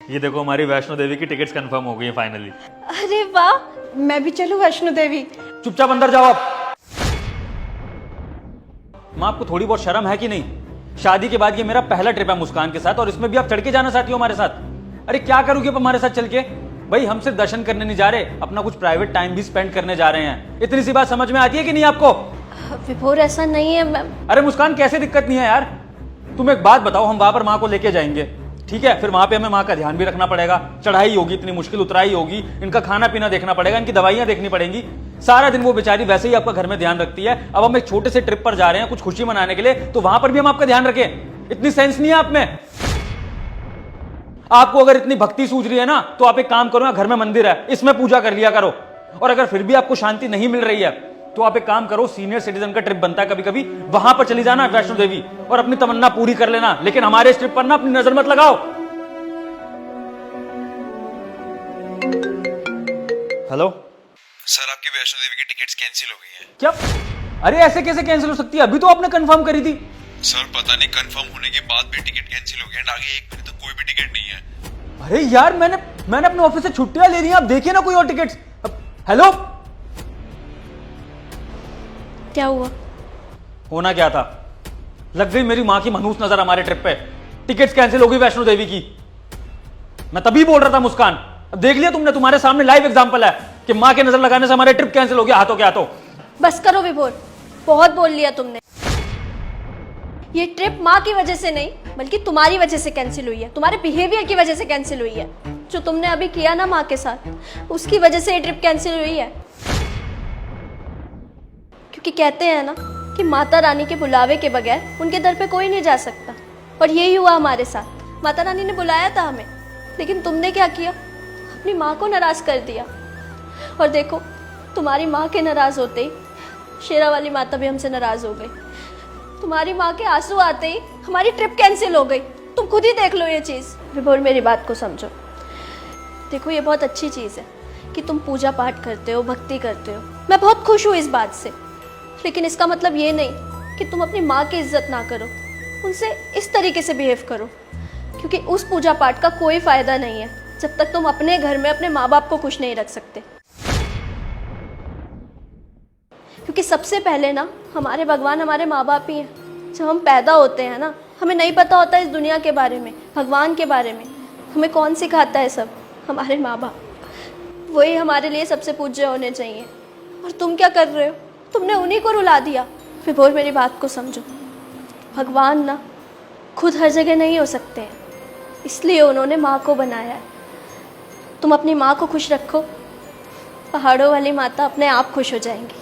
ये देखो हमारी वैष्णो देवी की टिकट्स कंफर्म हो गई है फाइनली। अरे वाह, मैं भी चलूं वैष्णो देवी। चुपचाप अंदर जाओ आप। माँ आपको थोड़ी बहुत शर्म है कि नहीं? शादी के बाद ये मेरा पहला ट्रिप है मुस्कान के साथ और इसमें भी आप चढ़ के जाना चाहती हो हमारे साथ। अरे क्या करोगे आप हमारे साथ चल के? भाई हम सिर्फ दर्शन करने नहीं जा रहे, अपना कुछ प्राइवेट टाइम भी स्पेंड करने जा रहे हैं। इतनी सी बात समझ में आती है कि नहीं आपको? विभोर ऐसा नहीं है मैम। अरे मुस्कान कैसे दिक्कत नहीं है यार? तुम एक बात बताओ, हम वहां पर माँ को लेके जाएंगे, ठीक है, फिर वहां पे हमें माँ का ध्यान भी रखना पड़ेगा, चढ़ाई होगी, इतनी मुश्किल उतराई होगी, इनका खाना पीना देखना पड़ेगा, इनकी दवाइयां देखनी पड़ेंगी। सारा दिन वो बेचारी वैसे ही आपका घर में ध्यान रखती है। अब हम एक छोटे से ट्रिप पर जा रहे हैं कुछ खुशी मनाने के लिए, तो वहां पर भी हम आपका ध्यान रखें? इतनी सेंस नहीं है आप में? आपको अगर इतनी भक्ति सूझ रही है ना, तो आप एक काम करो, घर में मंदिर है, इसमें पूजा कर लिया करो। और अगर फिर भी आपको शांति नहीं मिल रही है, तो आप एक काम करो, सीनियर सिटीजन का ट्रिप बनता है कभी कभी, वहां पर चली जाना वैष्णो देवी और अपनी तमन्ना पूरी कर लेना। लेकिन हमारे इस ट्रिप पर ना अपनी नजर मत लगाओ। हेलो सर, आपकी वैष्णो देवी की टिकट्स कैंसिल हो गई हैं। क्या? अरे ऐसे कैसे कैंसिल हो सकती है? अभी तो आपने कंफर्म करी थी। सर पता नहीं कंफर्म होने के बाद भी टिकट कैंसिल हो गई एंड आगे एक महीने तक कोई भी टिकट नहीं है। अरे यार मैंने अपने ऑफिस से छुट्टियां ले ली हैं, आप देखिए ना कोई और टिकट्स। हेलो, क्या हुआ? होना क्या था? लग गई मेरी मां की मनहूस नजर हमारे ट्रिप पे। टिकट्स कैंसिल हो गई वैष्णो देवी की। मैं तभी बोल रहा था मुस्कान, अब देख लिया तुमने, तुम्हारे सामने लाइव एग्जांपल है कि मां के नजर लगाने से हमारे ट्रिप कैंसिल हो गया हाथों के हाथों। बस करो विभोर, बहुत बोल लिया तुमने। ये ट्रिप माँ की वजह से नहीं, बल्कि तुम्हारी वजह से कैंसिल हुई है, तुम्हारे बिहेवियर की वजह से कैंसिल हुई है। जो तुमने अभी किया ना माँ के साथ, उसकी वजह से ये ट्रिप कैंसिल हुई है। क्योंकि कहते हैं ना कि माता रानी के बुलावे के बगैर उनके दर पे कोई नहीं जा सकता, और यही हुआ हमारे साथ। माता रानी ने बुलाया था हमें, लेकिन तुमने क्या किया? अपनी माँ को नाराज कर दिया। और देखो, तुम्हारी माँ के नाराज होते ही शेरा वाली माता भी हमसे नाराज हो गई। तुम्हारी माँ के आंसू आते ही हमारी ट्रिप कैंसिल हो गई। तुम खुद ही देख लो ये चीज़। विभोर, मेरी बात को समझो। देखो, ये बहुत अच्छी चीज़ है कि तुम पूजा पाठ करते हो, भक्ति करते हो, मैं बहुत खुश हूँ इस बात से। लेकिन इसका मतलब ये नहीं कि तुम अपनी माँ की इज्जत ना करो, उनसे इस तरीके से बिहेव करो। क्योंकि उस पूजा पाठ का कोई फ़ायदा नहीं है जब तक तुम अपने घर में अपने माँ बाप को खुश नहीं रख सकते। क्योंकि सबसे पहले ना हमारे भगवान हमारे माँ बाप ही हैं। जब हम पैदा होते हैं ना, हमें नहीं पता होता इस दुनिया के बारे में, भगवान के बारे में। हमें कौन सिखाता है सब? हमारे माँ बाप। वही हमारे लिए सबसे पूज्य होने चाहिए। और तुम क्या कर रहे हो? तुमने उन्हीं को रुला दिया। विभोर, मेरी बात को समझो। भगवान ना खुद हर जगह नहीं हो सकते हैं, इसलिए उन्होंने माँ को बनाया है। तुम अपनी माँ को खुश रखो, पहाड़ों वाली माता अपने आप खुश हो जाएंगी।